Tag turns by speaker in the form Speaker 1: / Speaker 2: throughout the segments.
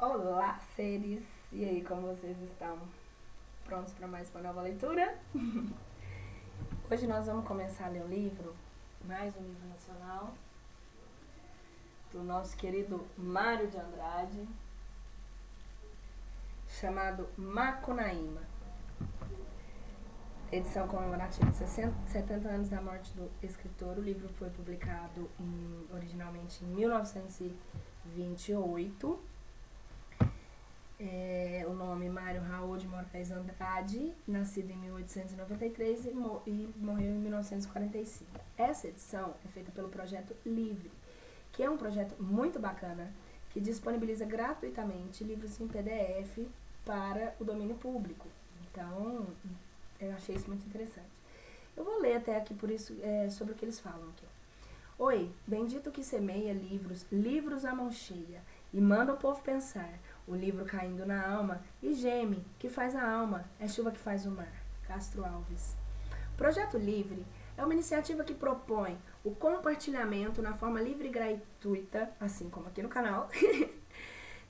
Speaker 1: Olá, seres! E aí, como vocês estão? Prontos para mais uma nova leitura? Hoje nós vamos começar a ler um livro, mais um livro nacional, do nosso querido Mário de Andrade, chamado Macunaíma. Edição comemorativa de 70 anos da morte do escritor. O livro foi publicado originalmente em 1928. O nome Mário Raul de Moraes Andrade, nascido em 1893 e morreu em 1945. Essa edição é feita pelo Projeto Livre, que é um projeto muito bacana, que disponibiliza gratuitamente livros em PDF para o domínio público. Então, eu achei isso muito interessante. Eu vou ler até aqui por isso sobre o que eles falam aqui. Oi, bendito que semeia livros à mão cheia, e manda o povo pensar, o livro caindo na alma, e geme, que faz a alma, é chuva que faz o mar. Castro Alves. O Projeto Livre é uma iniciativa que propõe o compartilhamento na forma livre e gratuita, assim como aqui no canal,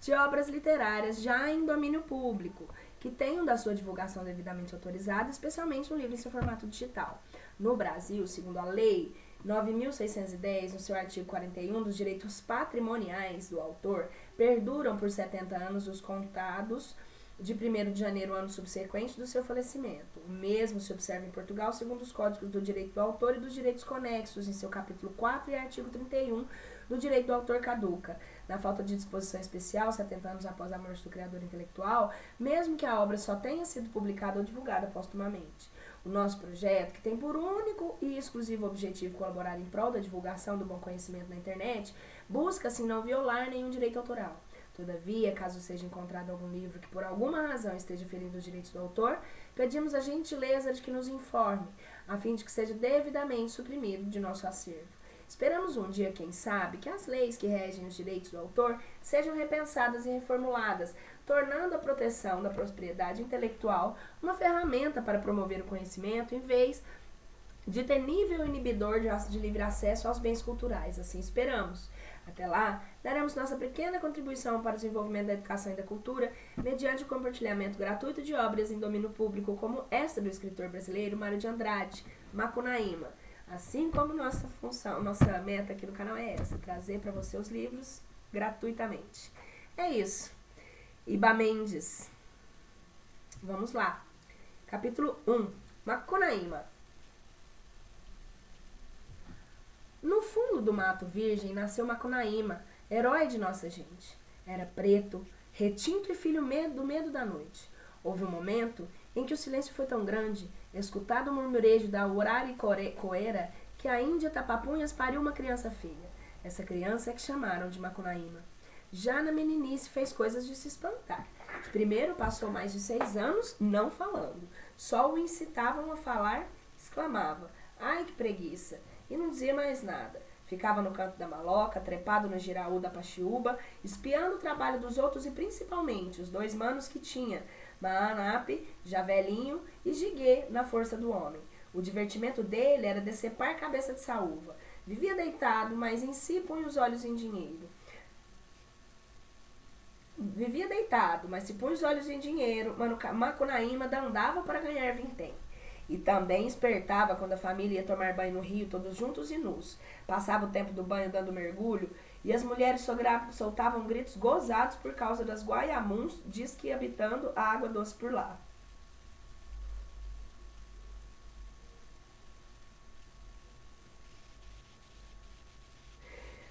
Speaker 1: de obras literárias já em domínio público, que tenham da sua divulgação devidamente autorizada, especialmente no livro em seu formato digital. No Brasil, segundo a Lei 9.610, no seu artigo 41, dos direitos patrimoniais do autor, perduram por 70 anos os contados de 1º de janeiro, ano subsequente do seu falecimento. O mesmo se observa em Portugal, segundo os códigos do direito do autor e dos direitos conexos, em seu capítulo 4 e artigo 31 do direito do autor caduca. Na falta de disposição especial, 70 anos após a morte do criador intelectual, mesmo que a obra só tenha sido publicada ou divulgada postumamente. O nosso projeto, que tem por único e exclusivo objetivo colaborar em prol da divulgação do bom conhecimento na internet, busca assim não violar nenhum direito autoral. Todavia, caso seja encontrado algum livro que por alguma razão esteja ferindo os direitos do autor, pedimos a gentileza de que nos informe, a fim de que seja devidamente suprimido de nosso acervo. Esperamos um dia, quem sabe, que as leis que regem os direitos do autor sejam repensadas e reformuladas, tornando a proteção da propriedade intelectual uma ferramenta para promover o conhecimento, em vez de ter nível inibidor de livre acesso aos bens culturais. Assim esperamos. Até lá, daremos nossa pequena contribuição para o desenvolvimento da educação e da cultura, mediante o compartilhamento gratuito de obras em domínio público, como esta do escritor brasileiro Mário de Andrade, Macunaíma. Assim como nossa meta aqui no canal é essa, trazer para você os livros gratuitamente. É isso. Iba Mendes. Vamos lá. Capítulo 1. Macunaíma. No fundo do mato virgem nasceu Macunaíma, herói de nossa gente. Era preto, retinto e filho do medo da noite. Houve um momento em que o silêncio foi tão grande, escutado o murmurejo da Uraricoera, que a Índia Tapapunhas pariu uma criança feia. Essa criança é que chamaram de Macunaíma. Já na meninice fez coisas de se espantar. Primeiro passou mais de 6 anos não falando. Só o incitavam a falar, exclamava, ai que preguiça, e não dizia mais nada. Ficava no canto da maloca, trepado no giraú da Paxiúba, espiando o trabalho dos outros e principalmente os 2 manos que tinha, Maanape, já velhinho, e Jiguê, na força do homem. O divertimento dele era decepar cabeça de saúva. Vivia deitado, mas em si punha os olhos em dinheiro. Se punha os olhos em dinheiro, Macunaíma andava para ganhar vintém. E também espertava quando a família ia tomar banho no rio, todos juntos e nus. Passava o tempo do banho dando mergulho, e as mulheres soltavam gritos gozados por causa das guaiamuns, diz que habitando a água doce por lá.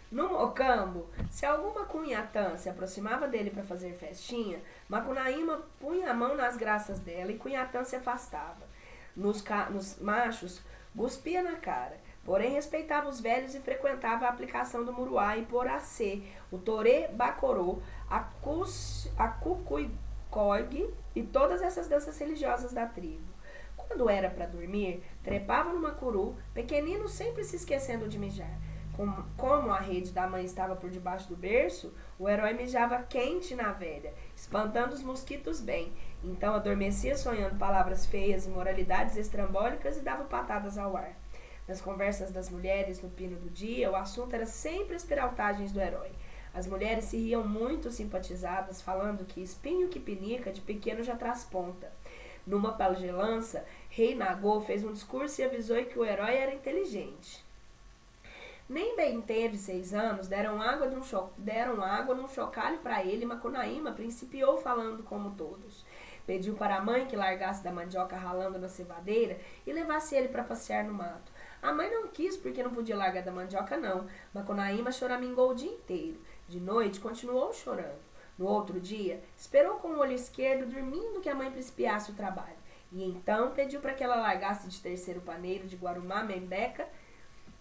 Speaker 1: No mocambo, se alguma cunhatã se aproximava dele para fazer festinha, Macunaíma punha a mão nas graças dela e cunhatã se afastava. Nos machos, cuspia na cara, porém respeitava os velhos e frequentava a aplicação do muruá e poracê, o torê bacorô, a cucuicog e todas essas danças religiosas da tribo. Quando era para dormir, trepava numa curu, pequenino sempre se esquecendo de mijar. Como a rede da mãe estava por debaixo do berço, o herói mijava quente na velha, espantando os mosquitos bem. Então adormecia sonhando palavras feias e moralidades estrambólicas e dava patadas ao ar. Nas conversas das mulheres no pino do dia, o assunto era sempre as peraltagens do herói. As mulheres se riam muito simpatizadas, falando que espinho que pinica de pequeno já traz ponta. Numa pagelança, Rei Nagô fez um discurso e avisou que o herói era inteligente. Nem bem teve 6 anos, deram água num chocalho para ele e Macunaíma principiou falando como todos. Pediu para a mãe que largasse da mandioca ralando na cevadeira e levasse ele para passear no mato. A mãe não quis porque não podia largar da mandioca não. Macunaíma choramingou o dia inteiro. De noite continuou chorando. No outro dia, esperou com o olho esquerdo dormindo que a mãe principiasse o trabalho. E então pediu para que ela largasse de terceiro paneiro de Guarumá, Membeca,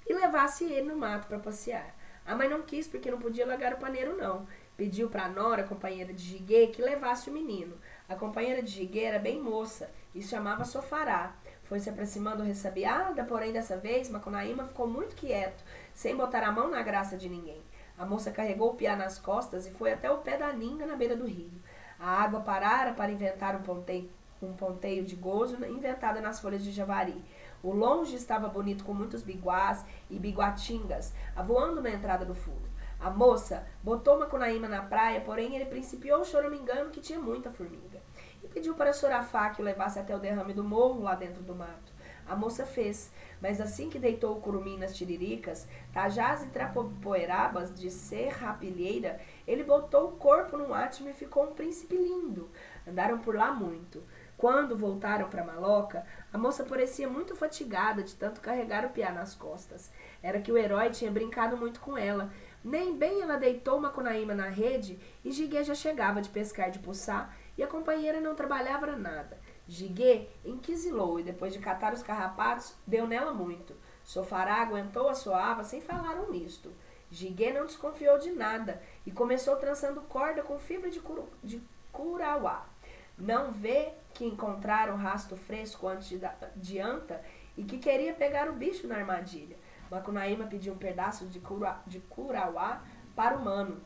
Speaker 1: e levasse ele no mato para passear. A mãe não quis porque não podia largar o paneiro não. Pediu para a nora, companheira de Jiguê, que levasse o menino. A companheira de Jiguê era bem moça e se chamava Sofará. Foi se aproximando ressabiada, porém dessa vez Macunaíma ficou muito quieto, sem botar a mão na graça de ninguém. A moça carregou o piá nas costas e foi até o pé da ninga na beira do rio. A água parara para inventar um ponteio de gozo inventada nas folhas de javari. O longe estava bonito com muitos biguás e biguatingas, avoando na entrada do furo. A moça botou Macunaíma na praia, porém ele principiou choramingando que tinha muita formiga. E pediu para Sorafá que o levasse até o derrame do morro lá dentro do mato. A moça fez, mas assim que deitou o curumim nas tiriricas, tajás e trapoerabas de serrapilheira, ele botou o corpo num átimo e ficou um príncipe lindo. Andaram por lá muito. Quando voltaram para Maloca, a moça parecia muito fatigada de tanto carregar o piá nas costas. Era que o herói tinha brincado muito com ela. Nem bem ela deitou Macunaíma na rede e Jiguê já chegava de pescar de puçá e a companheira não trabalhava nada. Jiguê enquisilou e depois de catar os carrapatos, deu nela muito. Sofará aguentou a soava sem falar um misto. Jiguê não desconfiou de nada e começou trançando corda com fibra de curauá. Não vê que encontraram rastro fresco antes de anta e que queria pegar o bicho na armadilha. Macunaíma pediu um pedaço de curauá para o mano.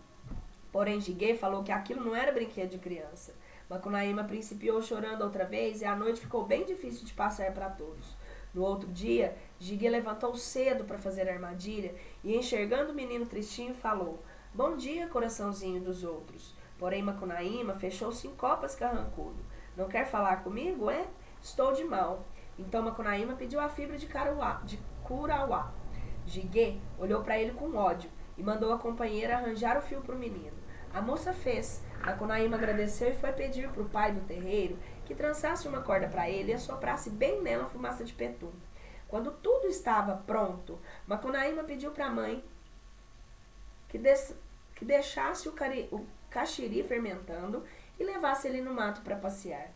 Speaker 1: Porém, Jiguê falou que aquilo não era brinquedo de criança. Macunaíma principiou chorando outra vez e a noite ficou bem difícil de passar para todos. No outro dia, Jiguê levantou cedo para fazer a armadilha e, enxergando o menino tristinho, falou: "Bom dia, coraçãozinho dos outros." Porém, Macunaíma fechou-se em copas carrancudo. "Não quer falar comigo, é? Estou de mal." Então Macunaíma pediu a fibra de curauá. Jiguê olhou para ele com ódio e mandou a companheira arranjar o fio para o menino. A moça fez. Macunaíma agradeceu e foi pedir para o pai do terreiro que trançasse uma corda para ele e assoprasse bem nela fumaça de petum. Quando tudo estava pronto, Macunaíma pediu para a mãe que deixasse o caxiri fermentando e levasse ele no mato para passear.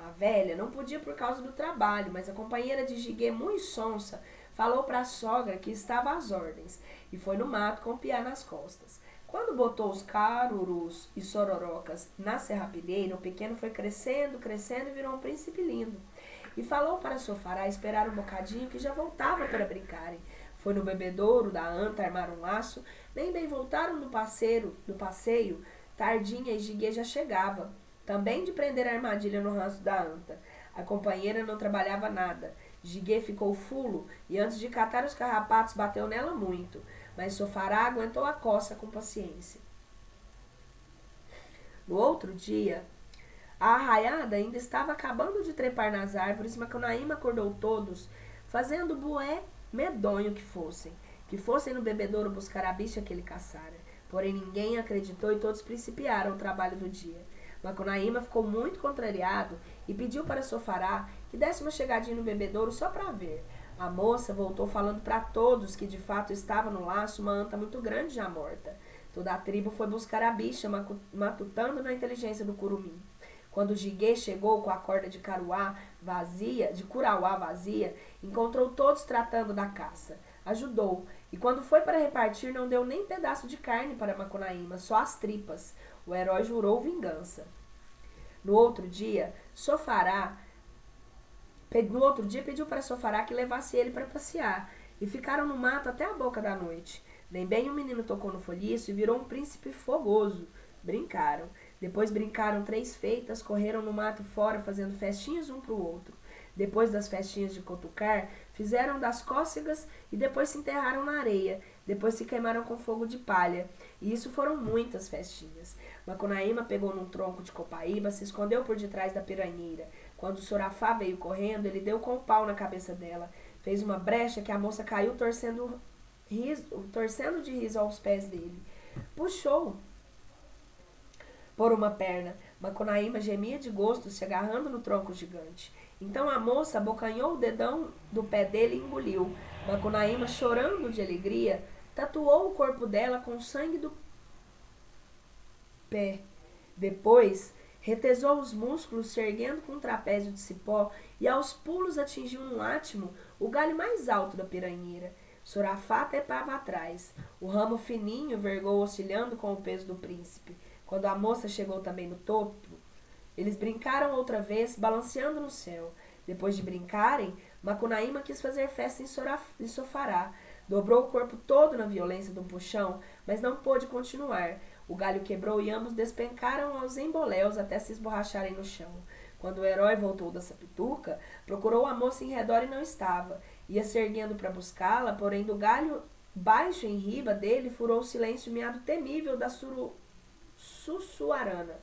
Speaker 1: A velha não podia por causa do trabalho, mas a companheira de Jiguê, muito sonsa, falou para a sogra que estava às ordens e foi no mato com o piá nas costas. Quando botou os carurus e sororocas na serrapilheira, o pequeno foi crescendo, crescendo e virou um príncipe lindo. E falou para Sofará esperar um bocadinho que já voltava para brincarem. Foi no bebedouro da anta armar um laço, nem bem voltaram do passeio, Tardinha e Jiguê já chegava, também de prender a armadilha no ranço da anta. A companheira não trabalhava nada. Jiguê ficou fulo e antes de catar os carrapatos bateu nela muito, mas Sofará aguentou a coça com paciência. No outro dia, a arraiada ainda estava acabando de trepar nas árvores, Macunaíma acordou todos, fazendo bué medonho que fossem no bebedouro buscar a bicha que ele caçara. Porém ninguém acreditou e todos principiaram o trabalho do dia. Macunaíma ficou muito contrariado e pediu para Sofará que desse uma chegadinha no bebedouro só para ver. A moça voltou falando para todos que de fato estava no laço uma anta muito grande já morta. Toda a tribo foi buscar a bicha, matutando na inteligência do curumim. Quando Jiguê chegou com a corda de curauá vazia, encontrou todos tratando da caça. Ajudou, e quando foi para repartir não deu nem pedaço de carne para Macunaíma, só as tripas. O herói jurou vingança. No outro dia pediu para Sofará que levasse ele para passear, e ficaram no mato até a boca da noite. Nem bem o menino tocou no folhiço e virou um príncipe fogoso. Brincaram. Depois brincaram 3 feitas, correram no mato fora fazendo festinhas um para o outro. Depois das festinhas de cotucar, fizeram das cócegas e depois se enterraram na areia. depois se queimaram com fogo de palha. E isso foram muitas festinhas. Macunaíma pegou num tronco de copaíba, se escondeu por detrás da piranheira. Quando o Sorafá veio correndo, ele deu com o pau na cabeça dela. Fez uma brecha que a moça caiu torcendo de riso aos pés dele. Puxou por uma perna. Macunaíma gemia de gosto, se agarrando no tronco gigante. Então a moça abocanhou o dedão do pé dele e engoliu. Macunaíma, chorando de alegria, tatuou o corpo dela com o sangue do pé. Depois, retesou os músculos, se erguendo com um trapézio de cipó, e aos pulos atingiu num átimo o galho mais alto da piranheira. Sorafá trepava atrás. O ramo fininho vergou oscilando com o peso do príncipe. Quando a moça chegou também no topo, eles brincaram outra vez, balanceando no céu. Depois de brincarem, Macunaíma quis fazer festa em Sofará. Dobrou o corpo todo na violência do puxão, mas não pôde continuar. O galho quebrou e ambos despencaram aos emboléus até se esborracharem no chão. Quando o herói voltou da sapituca, procurou a moça em redor e não estava. Ia se erguendo para buscá-la, porém do galho baixo em riba dele furou o silêncio miado temível da Sussuarana.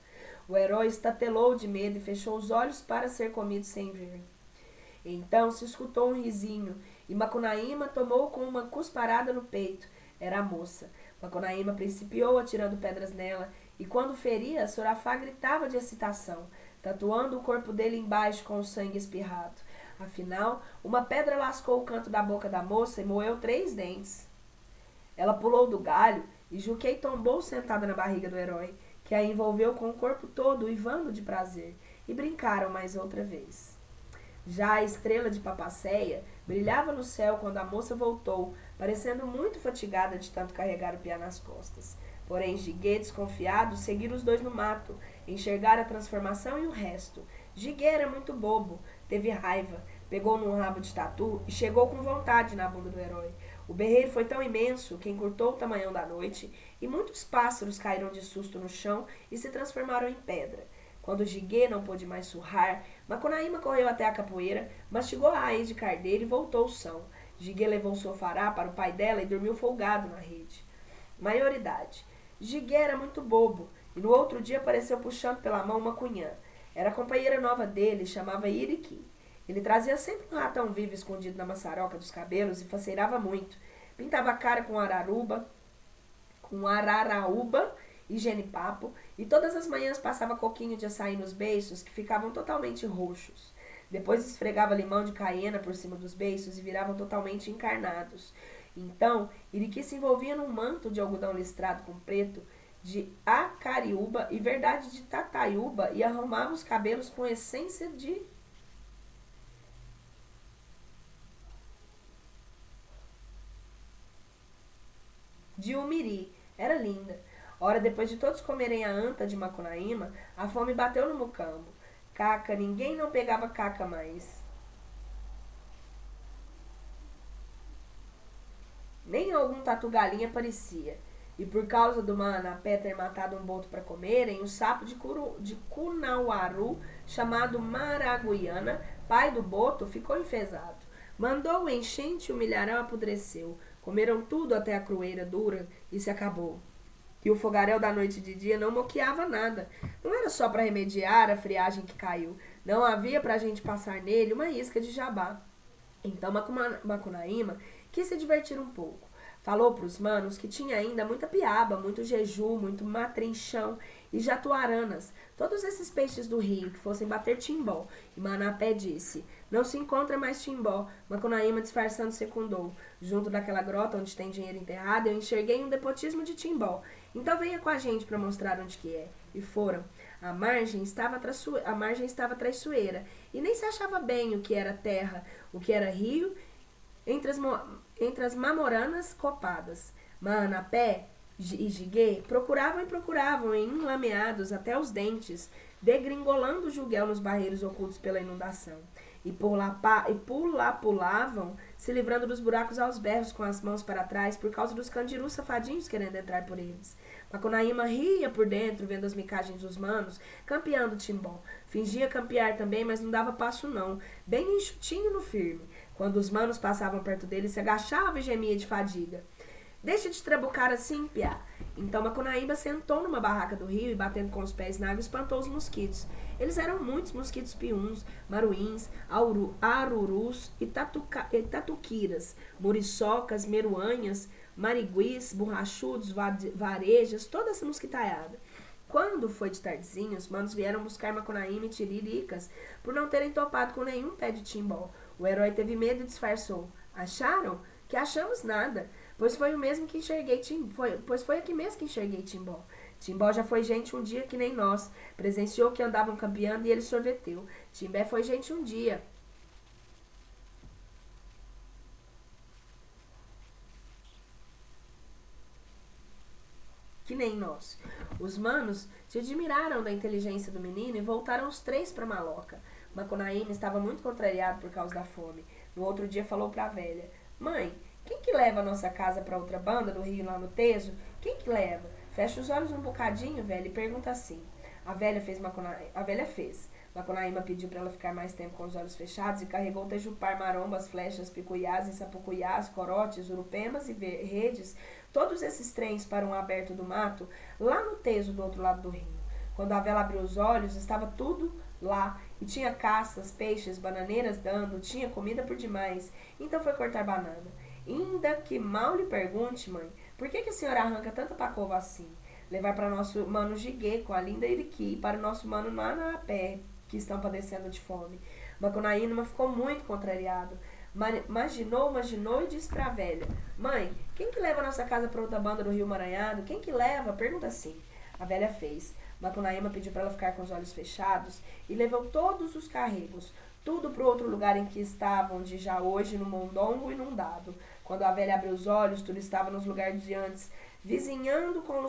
Speaker 1: O herói estatelou de medo e fechou os olhos para ser comido sem ver. Então se escutou um risinho, e Macunaíma tomou com uma cusparada no peito. Era a moça. Macunaíma principiou atirando pedras nela, e quando feria, Sorafá gritava de excitação, tatuando o corpo dele embaixo com o sangue espirrado. Afinal, uma pedra lascou o canto da boca da moça e moeu 3 dentes. Ela pulou do galho e Juquei tombou sentada na barriga do herói, que a envolveu com o corpo todo, uivando de prazer, e brincaram mais outra vez. Já a estrela de Papacéia brilhava no céu quando a moça voltou, parecendo muito fatigada de tanto carregar o piá nas costas. Porém, Jiguê, desconfiado, seguira os dois no mato, enxergar a transformação e o resto. Jiguê era muito bobo, teve raiva, pegou num rabo de tatu e chegou com vontade na bunda do herói. O berreiro foi tão imenso que encurtou o tamanhão da noite, e muitos pássaros caíram de susto no chão e se transformaram em pedra. Quando Jiguê não pôde mais surrar, Macunaíma correu até a capoeira, mastigou a raiz de cardeiro e voltou são. Jiguê levou Sofará para o pai dela e dormiu folgado na rede. Maioridade. Jiguê era muito bobo, e no outro dia apareceu puxando pela mão uma cunhã. Era a companheira nova dele, chamava Iriqui. Ele trazia sempre um ratão vivo escondido na maçaroca dos cabelos e faceirava muito. Pintava a cara com araraúba e genipapo, e todas as manhãs passava coquinho de açaí nos beiços, que ficavam totalmente roxos. Depois esfregava limão de caiena por cima dos beiços e viravam totalmente encarnados. Então, Iriqui se envolvia num manto de algodão listrado com preto, de acariúba e verdade de tataiúba, e arrumava os cabelos com essência de umiri. Era linda. Ora, depois de todos comerem a anta de Macunaíma, a fome bateu no mucambo. Caca, ninguém não pegava caca mais. Nem algum tatu-galinha parecia. E por causa do Manapé ter matado um boto para comerem, o sapo de Cunauaru, chamado Maraguiana, pai do boto, ficou enfesado. Mandou o enchente e o milharal apodreceu. Comeram tudo até a crueira dura e se acabou. E o fogaréu da noite e de dia não moqueava nada. Não era só para remediar a friagem que caiu. Não havia para a gente passar nele uma isca de jabá. Então Macunaíma quis se divertir um pouco. Falou para os manos que tinha ainda muita piaba, muito jeju, muito matrinchão e jatuaranas, todos esses peixes do rio que fossem bater timbó. E Manapé disse: não se encontra mais timbó. Macunaíma, disfarçando, secundou: junto daquela grota onde tem dinheiro enterrado, eu enxerguei um depotismo de timbó. Então venha com a gente para mostrar onde que é. E foram. A margem estava traiçoeira, e nem se achava bem o que era terra, o que era rio, entre as mamoranas copadas. Manapé e Jiguê procuravam enlameados até os dentes, degringolando o juguel nos barreiros ocultos pela inundação. E pulavam, se livrando dos buracos aos berros com as mãos para trás por causa dos candirus safadinhos querendo entrar por eles. Macunaíma ria por dentro, vendo as micagens dos manos, campeando timbó. Fingia campear também, mas não dava passo não, bem enxutinho no firme. Quando os manos passavam perto dele, se agachava e gemia de fadiga. Deixa de trabucar assim, piá. Então Macunaíma sentou numa barraca do rio e, batendo com os pés na água, espantou os mosquitos. Eles eram muitos mosquitos piuns, maruins, arurus e tatuquiras, muriçocas, meruanhas, mariguis, borrachudos, varejas, toda essa mosquitaiada. Quando foi de tardezinha, os manos vieram buscar Macunaíma e Tiriricas por não terem topado com nenhum pé de timbó. O herói teve medo e disfarçou. Acharam? Que achamos nada, pois foi o mesmo que enxerguei pois foi aqui mesmo que enxerguei Timbó. Timbó já foi gente um dia que nem nós, presenciou que andavam campeando e ele sorveteu. Timbé foi gente um dia. Que nem nós. Os manos se admiraram da inteligência do menino e voltaram os três para Maloca. Macunaíma estava muito contrariado por causa da fome. No outro dia falou para a velha: Mãe, quem que leva a nossa casa para outra banda do rio lá no Teso? Quem que leva? Fecha os olhos um bocadinho, velho, e pergunta assim. A velha fez. Macunaíma pediu para ela ficar mais tempo com os olhos fechados e carregou tejupar, marombas, flechas, picuiás, sapucuiás, corotes, urupemas e redes, todos esses trens para um aberto do mato, lá no Teso do outro lado do rio. Quando a velha abriu os olhos, estava tudo lá, e tinha caças, peixes, bananeiras dando, tinha comida por demais. Então foi cortar banana. Ainda que mal lhe pergunte, mãe, por que a senhora arranca tanta pacova assim? Levar para nosso mano Jiguê com a linda Iriqui e para o nosso mano Manapé, que estão padecendo de fome. Macunaíma ficou muito contrariado. Imaginou e disse para a velha: Mãe, quem que leva a nossa casa para outra banda do Rio Maranhado? Quem que leva? Pergunta assim. A velha fez. Macunaíma pediu para ela ficar com os olhos fechados e levou todos os carregos, tudo para o outro lugar em que estavam de já hoje no mondongo inundado. Quando a velha abriu os olhos, tudo estava nos lugares de antes, vizinhando com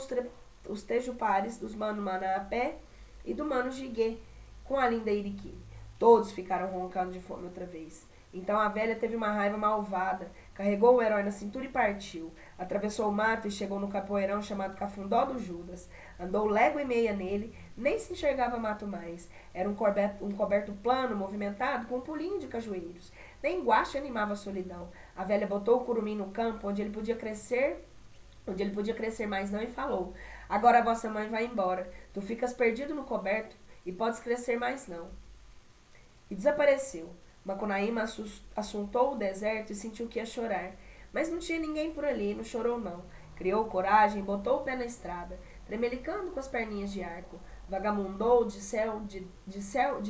Speaker 1: os tejupares dos mano Manapé e do mano Jiguê, com a linda Iriqui. Todos ficaram roncando de fome outra vez. Então a velha teve uma raiva malvada, carregou o herói na cintura e partiu. Atravessou o mato e chegou no capoeirão chamado Cafundó do Judas. Andou légua e meia nele, nem se enxergava mato mais. Era um coberto plano, movimentado, com um pulinho de cajueiros. Nem guache animava a solidão. A velha botou o curumim no campo, onde ele podia crescer mais não, e falou: Agora a vossa mãe vai embora. Tu ficas perdido no coberto e podes crescer mais não. E desapareceu. Macunaíma assuntou o deserto e sentiu que ia chorar. Mas não tinha ninguém por ali, não chorou não. Criou coragem, botou o pé na estrada, tremelicando com as perninhas de arco. Vagabundou de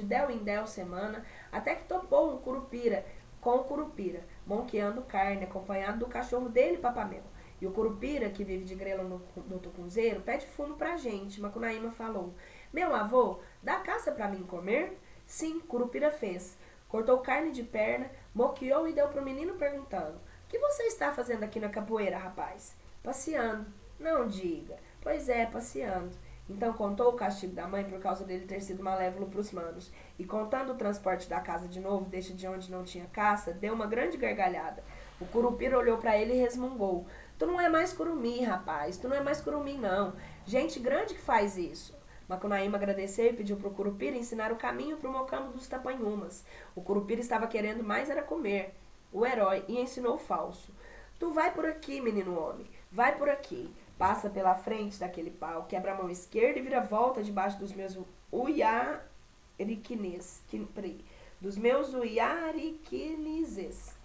Speaker 1: del em del semana, até que topou com o curupira, monqueando carne, acompanhado do cachorro dele, Papamel. E o curupira, que vive de grelo no tucunzeiro, pede fumo pra gente. Macunaíma falou: Meu avô, dá caça pra mim comer? Sim, curupira fez. Cortou carne de perna, moqueou e deu pro menino perguntando: O que você está fazendo aqui na capoeira, rapaz? Passeando. Não diga. Pois é, passeando. Então contou o castigo da mãe por causa dele ter sido malévolo pros manos. E contando o transporte da casa de novo, deixa de onde não tinha caça, deu uma grande gargalhada. O curupira olhou pra ele e resmungou: Tu não é mais curumim, rapaz. Tu não é mais curumim, não. Gente grande que faz isso. Macunaíma agradeceu e pediu pro curupira ensinar o caminho pro mocambo dos tapanhumas. O curupira estava querendo mais era comer o herói e ensinou o falso. Tu vai por aqui, menino homem. Vai por aqui. Passa pela frente daquele pau, quebra a mão esquerda e vira volta debaixo dos meus uiariquinizes.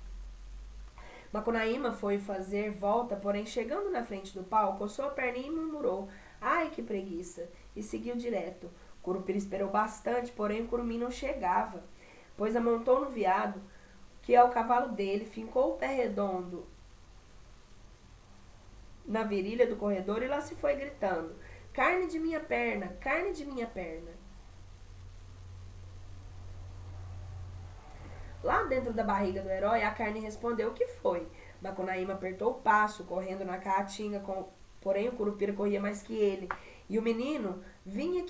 Speaker 1: Macunaíma foi fazer volta, porém, chegando na frente do pau, coçou a perninha e murmurou: Ai, que preguiça! E seguiu direto. O curupira esperou bastante, porém o curumim não chegava, pois amontou no veado, que é o cavalo dele, fincou o pé redondo na virilha do corredor e lá se foi gritando: Carne de minha perna, carne de minha perna. Lá dentro da barriga do herói, a carne respondeu: O que foi? Macunaíma apertou o passo, correndo na caatinga, porém o curupira corria mais que ele. E o menino vinha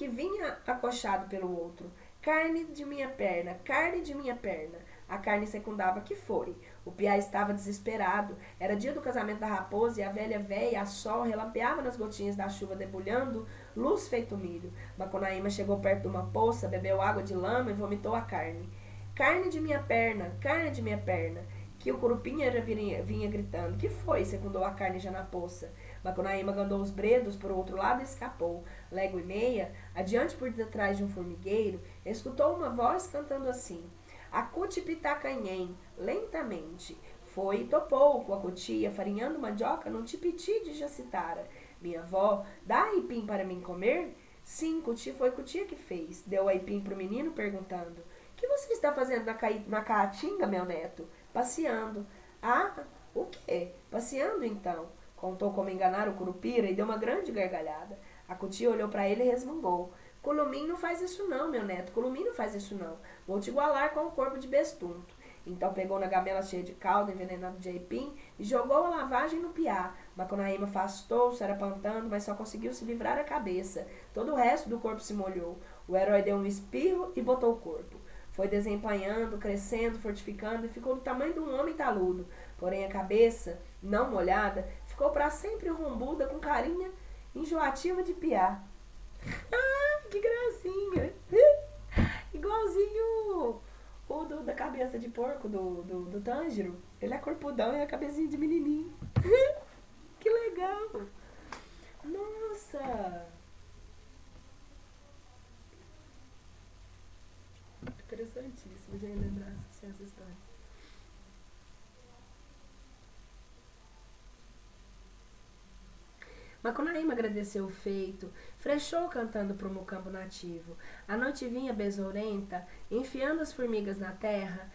Speaker 1: acochado pelo outro. Carne de minha perna, carne de minha perna. A carne secundava: Que foi? O piá estava desesperado. Era dia do casamento da raposa e a velha véia, a sol, relampeava nas gotinhas da chuva debulhando, luz feito milho. Macunaíma chegou perto de uma poça, bebeu água de lama e vomitou a carne. Carne de minha perna, que o Curupira vinha gritando. Que foi? Secundou a carne já na poça. Macunaíma andou os bredos por outro lado e escapou. Légua e meia, adiante por detrás de um formigueiro, escutou uma voz cantando assim. Acute pitacanhem, lentamente. Foi e topou com a cotia, farinhando mandioca num tipiti de jacitara. Minha avó, dá aipim para mim comer? Sim, foi Cutia que fez. Deu aipim pro menino, perguntando. Que você está fazendo na caatinga, meu neto? Passeando. Ah, o quê? Passeando, então. Contou como enganar o Curupira e deu uma grande gargalhada. A Cutia olhou para ele e resmungou. Culumim não faz isso não, meu neto. Culumim não faz isso não. Vou te igualar com o corpo de bestunto. Então pegou na gamela cheia de caldo, envenenado de aipim, e jogou a lavagem no piá. Macunaíma afastou-se, arapantando, mas só conseguiu se livrar a cabeça. Todo o resto do corpo se molhou. O herói deu um espirro e botou o corpo. Foi desempanhando, crescendo, fortificando e ficou do tamanho de um homem taludo. Porém a cabeça, não molhada, ficou para sempre rombuda com carinha enjoativa de piá. Ah, que gracinha! Igualzinho o da cabeça de porco do Tanjiro. Ele é corpudão e a cabecinha de menininho. Que legal! Nossa! Interessantíssimo de lembrar essas histórias. Macunaíma agradeceu o feito, frechou cantando pro mucambo nativo. A noite vinha besourenta, enfiando as formigas na terra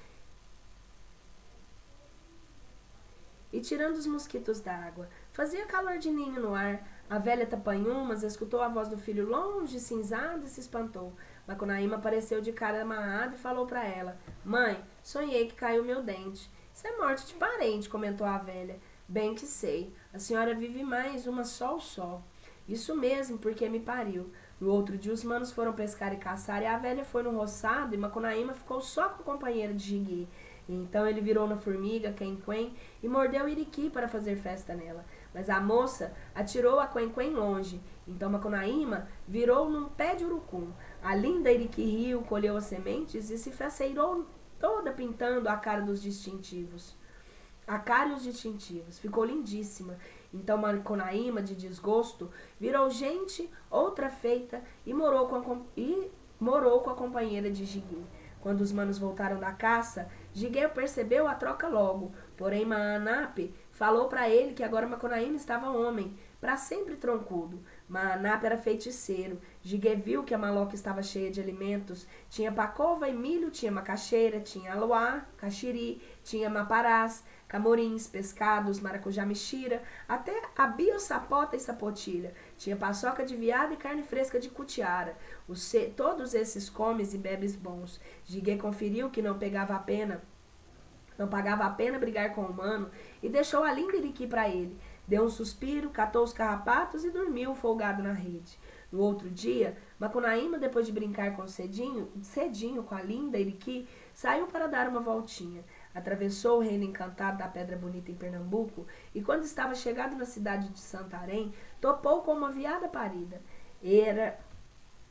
Speaker 1: e tirando os mosquitos d'água. Fazia calor de ninho no ar. A velha Tapanhumas escutou a voz do filho longe, cinzada, e se espantou. Macunaíma apareceu de cara amarrada e falou para ela. Mãe, sonhei que caiu meu dente. Isso é morte de parente, comentou a velha. Bem que sei. A senhora vive mais uma só. Isso mesmo, porque me pariu. No outro dia os manos foram pescar e caçar e a velha foi no roçado e Macunaíma ficou só com o companheiro de Jigui. Então ele virou na formiga, Quen-Quen, e mordeu o Iriqui para fazer festa nela. Mas a moça atirou a Quen-Quen longe. Então Macunaíma virou num pé de urucum. A linda Iriqui riu, colheu as sementes e se faceirou toda pintando a cara dos distintivos. A cara e os distintivos. Ficou lindíssima. Então Macunaíma, de desgosto, virou gente, outra feita, e morou com a companheira de Jigui. Quando os manos voltaram da caça, Jiguei percebeu a troca logo. Porém Maanape falou para ele que agora Macunaíma estava homem, para sempre troncudo. Maanape era feiticeiro. Jiguei viu que a maloca estava cheia de alimentos. Tinha pacova e milho, tinha macaxeira, tinha aloá, caxiri, tinha maparás, camorins, pescados, maracujá mexira, até a biosapota e sapotilha. Tinha paçoca de veado e carne fresca de cutiara. Todos esses comes e bebes bons. Jiguei conferiu que não pagava a pena brigar com o humano e deixou a linda Iriqui para ele. Deu um suspiro, catou os carrapatos e dormiu folgado na rede. No outro dia, Macunaíma, depois de brincar cedinho com a linda Iriqui, saiu para dar uma voltinha. Atravessou o reino encantado da Pedra Bonita em Pernambuco e, quando estava chegado na cidade de Santarém, topou com uma veada parida.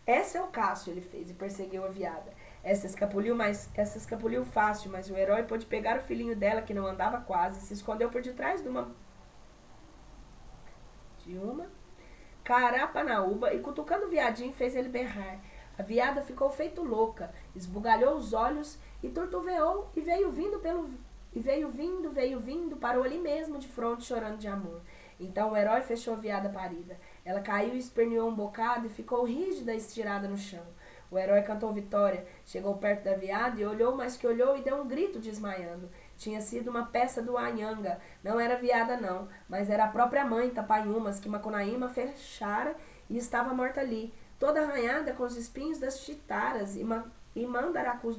Speaker 1: Essa é o caso, ele fez, e perseguiu a veada. Essa escapuliu fácil, mas o herói pôde pegar o filhinho dela, que não andava quase, e se escondeu por detrás de uma carapanaúba e, cutucando o viadinho, fez ele berrar. A veada ficou feito louca, esbugalhou os olhos e turtuveou e veio vindo, parou ali mesmo de fronte, chorando de amor. Então o herói fechou a veada parida. Ela caiu e esperneou um bocado e ficou rígida, estirada no chão. O herói cantou vitória, chegou perto da veada e olhou mais que olhou e deu um grito desmaiando. Tinha sido uma peça do Anhanga, não era veada não, mas era a própria mãe, Tapanhumas, que Macunaíma fechara e estava morta ali, toda arranhada com os espinhos das chitaras e mandaracus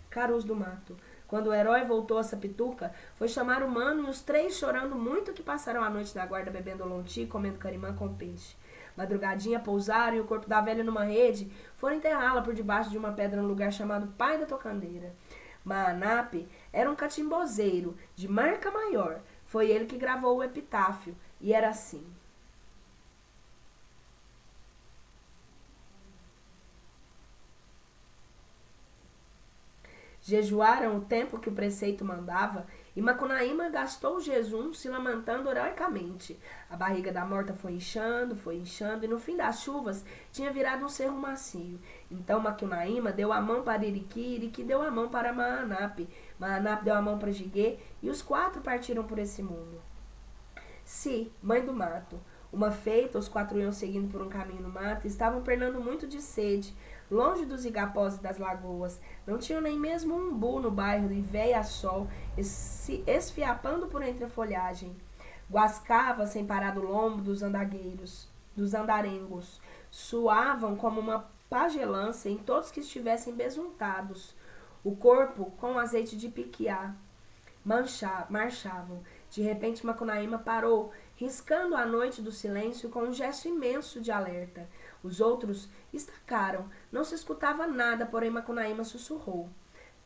Speaker 1: carus do mato. Quando o herói voltou a Sapituca, foi chamar o mano e os três, chorando muito, que passaram a noite na guarda bebendo lonti e comendo carimã com peixe. Madrugadinha pousaram e o corpo da velha numa rede foram enterrá-la por debaixo de uma pedra no lugar chamado Pai da Tocandeira. Maanape era um catimbozeiro de marca maior. Foi ele que gravou o epitáfio e era assim: Jejuaram o tempo que o preceito mandava, e Macunaíma gastou o jejum se lamentando heroicamente. A barriga da morta foi inchando, e no fim das chuvas tinha virado um cerro macio. Então Macunaíma deu a mão para Iriqui, Iriqui deu a mão para Maanape, Maanape deu a mão para Jiguê, e os 4 partiram por esse mundo. Si, mãe do mato. Uma feita, os 4 iam seguindo por um caminho no mato e estavam pernando muito de sede, longe dos igapós e das lagoas. Não tinham nem mesmo um umbu no bairro e véia a sol, esfiapando por entre a folhagem. Guascava sem parar do lombo dos andarengos. Suavam como uma pagelança em todos que estivessem besuntados. O corpo com azeite de piquiá. Marchavam. De repente Macunaíma parou, riscando a noite do silêncio com um gesto imenso de alerta. Os outros estacaram. Não se escutava nada, porém Macunaíma sussurrou.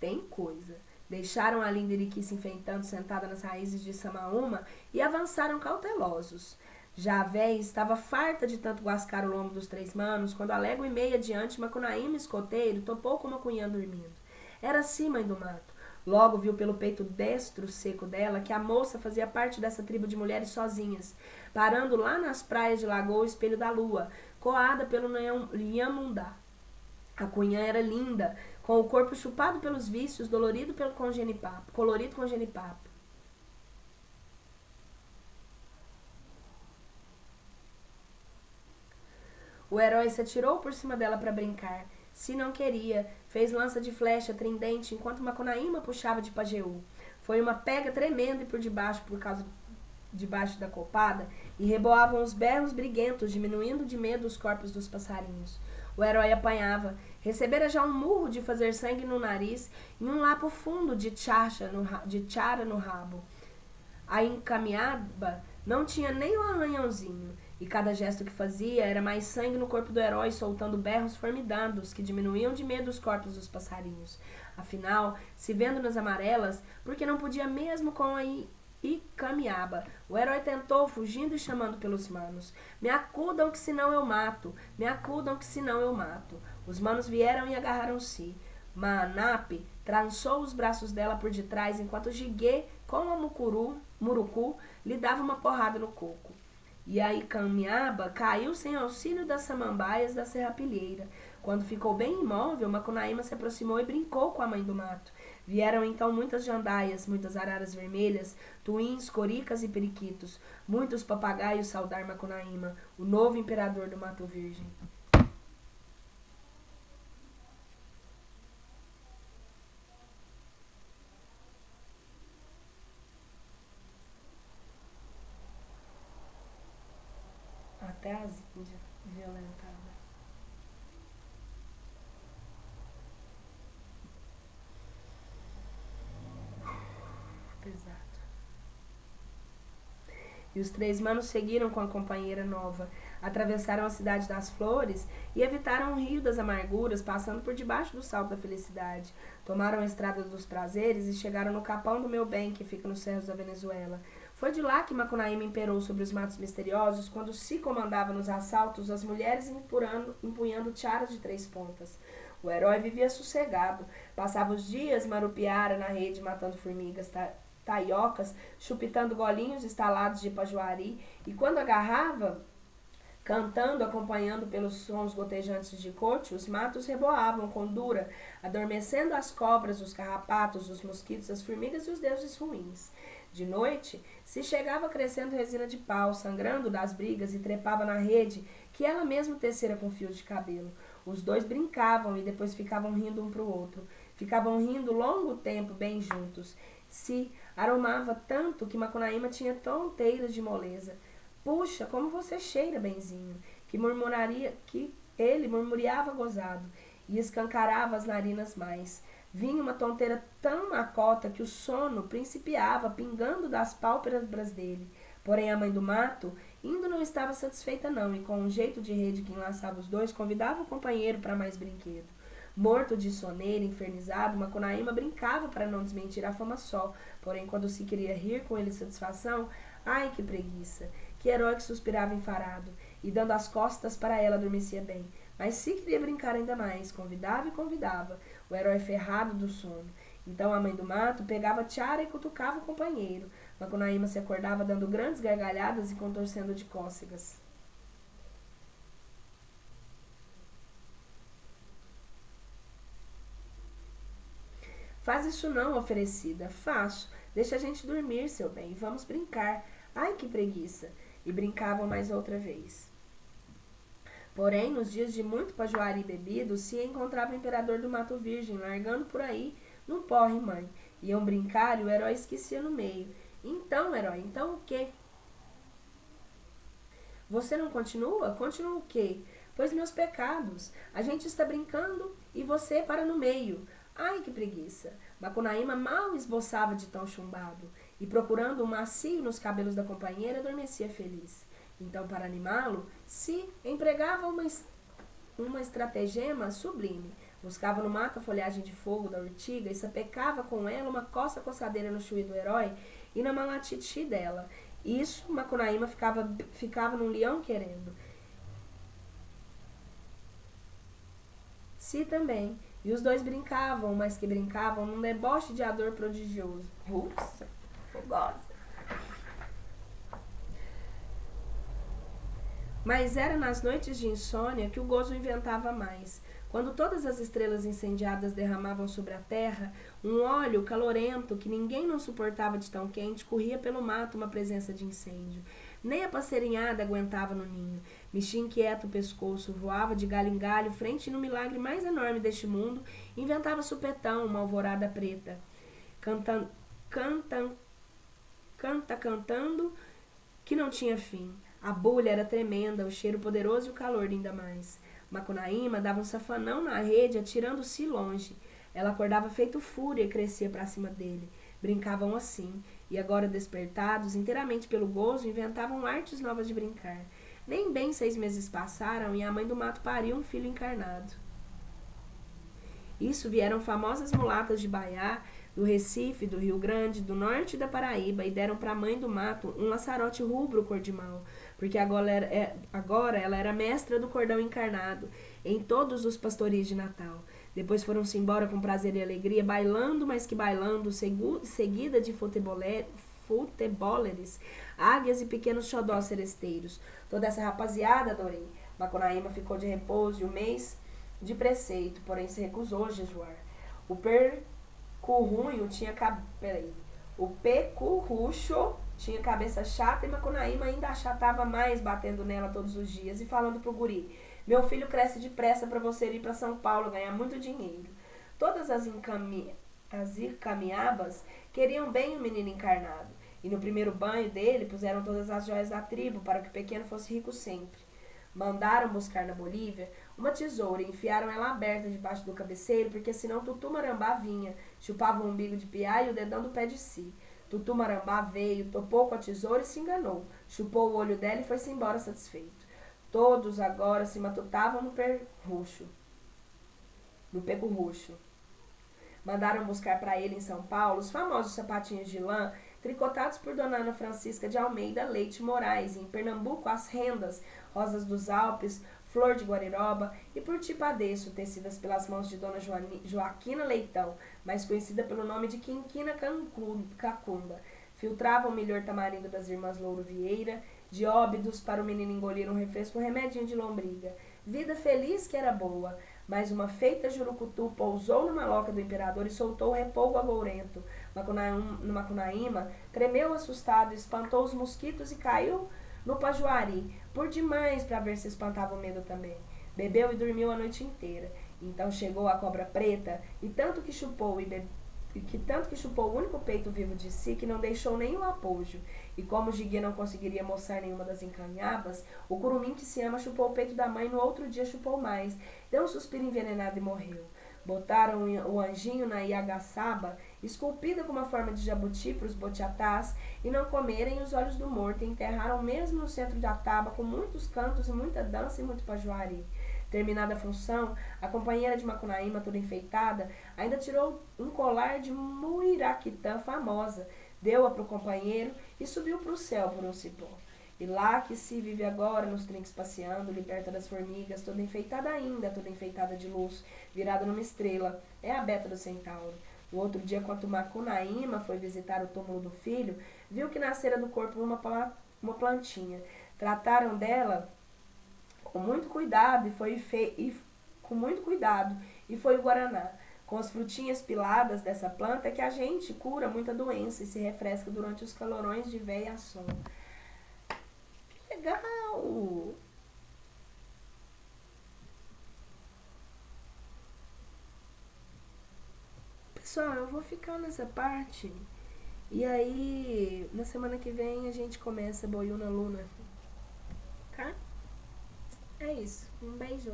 Speaker 1: Tem coisa. Deixaram a linda Iriqui se enfeitando sentada nas raízes de Samaúma e avançaram cautelosos. Já a véia estava farta de tanto guascar o lombo dos 3 manos, quando a légua e meia adiante Macunaíma escoteiro topou com Macunhã dormindo. Era assim, mãe do mato. Logo viu pelo peito destro seco dela que a moça fazia parte dessa tribo de mulheres sozinhas, parando lá nas praias de Lagoa Espelho da Lua, coada pelo Nhamundá. A cunhã era linda, com o corpo chupado pelos vícios, colorido com genipapo. O herói se atirou por cima dela para brincar. Se não queria, fez lança de flecha tridente enquanto Macunaíma puxava de Pajeú. Foi uma pega tremenda e por debaixo da copada, e reboavam os berros briguentos, diminuindo de medo os corpos dos passarinhos. O herói apanhava, recebera já um murro de fazer sangue no nariz e um lapo fundo de tchara no rabo. A encaminhada não tinha nem um arranhãozinho, e cada gesto que fazia era mais sangue no corpo do herói, soltando berros formidados que diminuíam de medo os corpos dos passarinhos. Afinal, se vendo nas amarelas, porque não podia mesmo com a Icamiaba. O herói tentou, fugindo e chamando pelos manos. Me acudam que senão eu mato. Me acudam que senão eu mato. Os manos vieram e agarraram-se. Maanape trançou os braços dela por detrás, enquanto Jiguê, com a Murucu, lhe dava uma porrada no coco. E a Icamiaba caiu sem auxílio das samambaias da serrapilheira. Quando ficou bem imóvel, Macunaíma se aproximou e brincou com a mãe do mato. Vieram então muitas jandaias, muitas araras vermelhas, tuins, coricas e periquitos, muitos papagaios saudar Macunaíma, o novo imperador do Mato Virgem. Até as índias violentadas. Pesado. E os 3 manos seguiram com a companheira nova, atravessaram a cidade das flores e evitaram o rio das amarguras, passando por debaixo do salto da felicidade. Tomaram a estrada dos prazeres e chegaram no Capão do Meu Bem, que fica nos cerros da Venezuela. Foi de lá que Macunaíma imperou sobre os matos misteriosos, quando se comandava nos assaltos as mulheres empunhando tiaras de 3 pontas. O herói vivia sossegado, passava os dias marupiara na rede matando formigas, taiocas, chupitando golinhos estalados de pajuari, e quando agarrava, cantando, acompanhando pelos sons gotejantes de cote, os matos reboavam com dura, adormecendo as cobras, os carrapatos, os mosquitos, as formigas e os deuses ruins. De noite, se chegava crescendo resina de pau, sangrando das brigas, e trepava na rede que ela mesma tecera com fios de cabelo. Os 2 brincavam e depois ficavam rindo um para o outro. Ficavam rindo longo tempo, bem juntos. Se aromava tanto que Macunaíma tinha tonteiras de moleza. Puxa, como você cheira, benzinho, que ele murmuriava gozado, e escancarava as narinas mais. Vinha uma tonteira tão na cota que o sono principiava, pingando das pálpebras dele. Porém, a mãe do mato, indo, não estava satisfeita não, e com um jeito de rede que enlaçava os 2, convidava o companheiro para mais brinquedo. Morto de soneira, infernizado, Macunaíma brincava para não desmentir a fama só, porém, quando se queria rir com ele de satisfação, ai, que preguiça! Que herói que suspirava enfarado, e dando as costas para ela adormecia bem. Mas se queria brincar ainda mais, convidava e convidava, o herói ferrado do sono. Então a mãe do mato pegava a tiara e cutucava o companheiro. Macunaíma se acordava dando grandes gargalhadas e contorcendo de cócegas. Faz isso não, oferecida. Faço. Deixa a gente dormir, seu bem. Vamos brincar. Ai, que preguiça. E brincavam mais outra vez. Porém, nos dias de muito pajuari bebido, se encontrava o imperador do Mato Virgem, largando por aí num porre, mãe. Iam brincar e o herói esquecia no meio. Então, herói, então o quê? Você não continua? Continua o quê? Pois meus pecados. A gente está brincando e você para no meio. Ai, que preguiça. Macunaíma mal esboçava de tão chumbado, e procurando um macio nos cabelos da companheira, adormecia feliz. Então, para animá-lo, se empregava uma estratagema sublime. Buscava no mato a folhagem de fogo da urtiga e sapecava com ela uma coçadeira no chuí do herói e na malatiti dela. Isso, Macunaíma ficava num leão querendo. Si também. E os dois brincavam, mas que brincavam num deboche de ardor prodigioso. Ups, fogosa. Mas era nas noites de insônia que o gozo inventava mais. Quando todas as estrelas incendiadas derramavam sobre a terra, um óleo calorento que ninguém não suportava de tão quente corria pelo mato uma presença de incêndio. Nem a passarinhada aguentava no ninho. Mexia inquieto o pescoço, voava de galho em galho, frente no milagre mais enorme deste mundo, inventava supetão, uma alvorada preta. Cantando, que não tinha fim. A bulha era tremenda, o cheiro poderoso e o calor ainda mais. Macunaíma dava um safanão na rede, atirando-se longe. Ela acordava feito fúria e crescia para cima dele. Brincavam assim, e agora despertados, inteiramente pelo gozo, inventavam artes novas de brincar. Nem bem 6 meses passaram e a mãe do mato pariu um filho encarnado. Isso vieram famosas mulatas de Baiá, do Recife, do Rio Grande, do norte da Paraíba, e deram para a mãe do mato um laçarote rubro cor de mal, porque agora ela era mestra do cordão encarnado em todos os pastoris de Natal. Depois foram-se embora com prazer e alegria, bailando mais que bailando, seguida de futeboleres, águias e pequenos xodós seresteiros. Toda essa rapaziada, adorei. Macunaíma ficou de repouso e um mês de preceito, porém se recusou a jejuar. O pecurrucho tinha cabeça chata e Macunaíma ainda achatava mais, batendo nela todos os dias e falando pro guri: meu filho cresce depressa para você ir para São Paulo ganhar muito dinheiro. Todas as encaminhabas queriam bem o menino encarnado, e no primeiro banho dele puseram todas as joias da tribo para que o pequeno fosse rico sempre. Mandaram buscar na Bolívia uma tesoura e enfiaram ela aberta debaixo do cabeceiro, porque senão Tutu Marambá vinha, chupava o umbigo de piá e o dedão do pé de si. Tutu Marambá veio, topou com a tesoura e se enganou, chupou o olho dela e foi-se embora satisfeito. Todos agora se matutavam no pecurrucho. Mandaram buscar para ele em São Paulo os famosos sapatinhos de lã tricotados por Dona Ana Francisca de Almeida Leite Moraes, e em Pernambuco as rendas, rosas dos Alpes, flor de guariroba, e por tipadeço, tecidas pelas mãos de Dona Joaquina Leitão, mais conhecida pelo nome de Quinquina Cacunda. Filtravam o melhor tamarindo das irmãs Louro Vieira, de óbidos para o menino engolir um refresco remedinho de lombriga. Vida feliz que era boa, mas uma feita jurucutu pousou numa loca do imperador e soltou o repolgo agourento. Macunaíma tremeu assustado, espantou os mosquitos e caiu no pajuari, por demais para ver se espantava o medo também. Bebeu e dormiu a noite inteira. Então chegou a cobra preta, e tanto que chupou o único peito vivo de si, que não deixou nem o apojo. E como o Jiguia não conseguiria moçar nenhuma das encanhabas, o curumim que se ama chupou o peito da mãe, no outro dia chupou mais. Deu um suspiro envenenado e morreu. Botaram o anjinho na Iagaçaba, esculpida com uma forma de jabuti para os botiatás, e não comerem os olhos do morto, e enterraram mesmo no centro da taba, com muitos cantos e muita dança e muito pajuari. Terminada a função, a companheira de Macunaíma, toda enfeitada, ainda tirou um colar de muiraquitã famosa, deu-a para o companheiro e subiu para o céu por um cipó. E lá que se vive agora, nos trinques passeando, liberta das formigas, toda enfeitada ainda, toda enfeitada de luz, virada numa estrela, é a Beta do Centauro. O outro dia, quando Macunaíma foi visitar o túmulo do filho, viu que nascera do corpo uma plantinha. Trataram dela com muito cuidado com muito cuidado e foi o guaraná. Com as frutinhas piladas dessa planta é que a gente cura muita doença e se refresca durante os calorões de véia à sombra. Que legal! Pessoal, eu vou ficar nessa parte. E aí, na semana que vem, a gente começa Boiuna Luna. Tá? É isso. Um beijo.